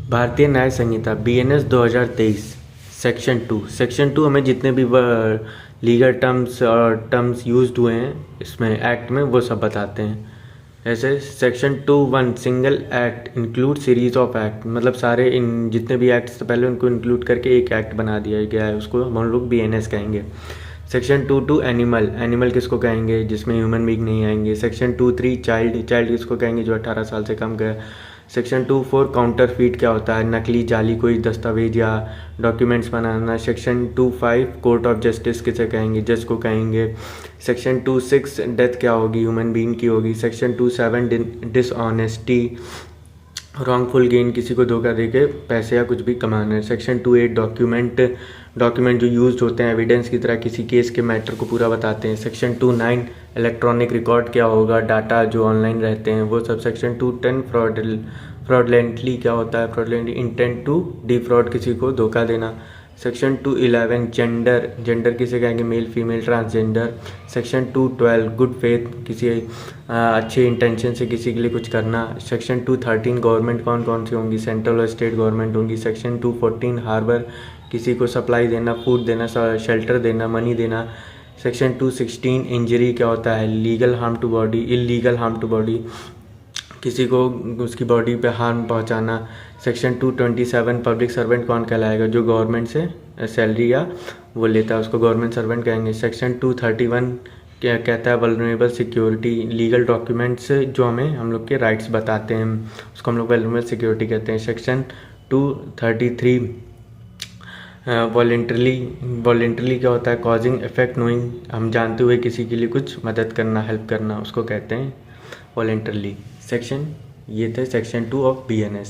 भारतीय न्याय संहिता BNS 2023 section 2 हमें जितने भी लीगल टर्म्स और टर्म्स यूज्ड हुए हैं इसमें एक्ट में वो सब बताते हैं। ऐसे section 2(1) single act include series of act, मतलब सारे इन जितने भी एक्ट्स थे पहले उनको इंक्लूड करके एक एक्ट बना दिया गया है, उसको हम लोग BNS कहेंगे। सेक्शन 2(2) एनिमल किसको कहेंगे, जिसमें ह्यूमन बीइंग नहीं आएंगे। सेक्शन 2(3) चाइल्ड किसको कहेंगे, जो 18 साल से कम का। सेक्शन 2(4) काउंटरफीट क्या होता है, नकली जाली कोई दस्तावेज या documents banana. Section 2(5) court of justice किसे कहेंगे, जज को कहेंगे। सेक्शन 2(6) डेथ क्या होगी, ह्यूमन बीइंग की होगी। सेक्शन 2(7) डिसऑनेस्टी, रॉन्गफुल गेन, किसी को धोखा देके पैसे या कुछ भी कमाना है। सेक्शन 2(8) डॉक्यूमेंट जो यूज्ड होते हैं एविडेंस की तरह किसी केस के मैटर को पूरा बताते हैं। सेक्शन 2(9) इलेक्ट्रॉनिक रिकॉर्ड क्या होगा, डाटा जो ऑनलाइन रहते हैं वो सब। सेक्शन 2(10) फ्रॉडलेंटली क्या होता है, फ्रॉडलेंटली इंटेंट टू डिफ्रॉड, किसी को धोखा देना। सेक्शन 2(11) जेंडर किसे कहेंगे, male female transgender. Section 2(12) good faith, किसी अच्छे इंटेंशन से किसी के लिए कुछ करना। सेक्शन 2(13) गवर्नमेंट कौन कौन सी होंगी, सेंट्रल और स्टेट गवर्नमेंट होंगी। सेक्शन 2(14) हार्बर, किसी को सप्लाई देना, फूड देना, शेल्टर देना, मनी देना। सेक्शन 2(16) इंजरी क्या होता है, legal harm to body, illegal harm to body, किसी को उसकी बॉडी पे हार्म पहुंचाना। सेक्शन 2(27) पब्लिक सर्वेंट कौन कहलाएगा, जो गवर्नमेंट से सैलरी या वो लेता है उसको गवर्नमेंट सर्वेंट कहेंगे। सेक्शन 2(31) क्या कहता है, वल्नरेबल सिक्योरिटी, लीगल डॉक्यूमेंट्स जो हम लोग के राइट्स बताते हैं उसको हम लोग वल्नरेबल सिक्योरिटी कहते हैं। सेक्शन 2(33) वॉलेंटरली क्या होता है, कॉजिंग इफेक्ट नोइंग, हम जानते हुए किसी के लिए कुछ मदद करना, हेल्प करना, उसको कहते हैं वॉलेंटरली। ये थे सेक्शन 2 ऑफ BNS।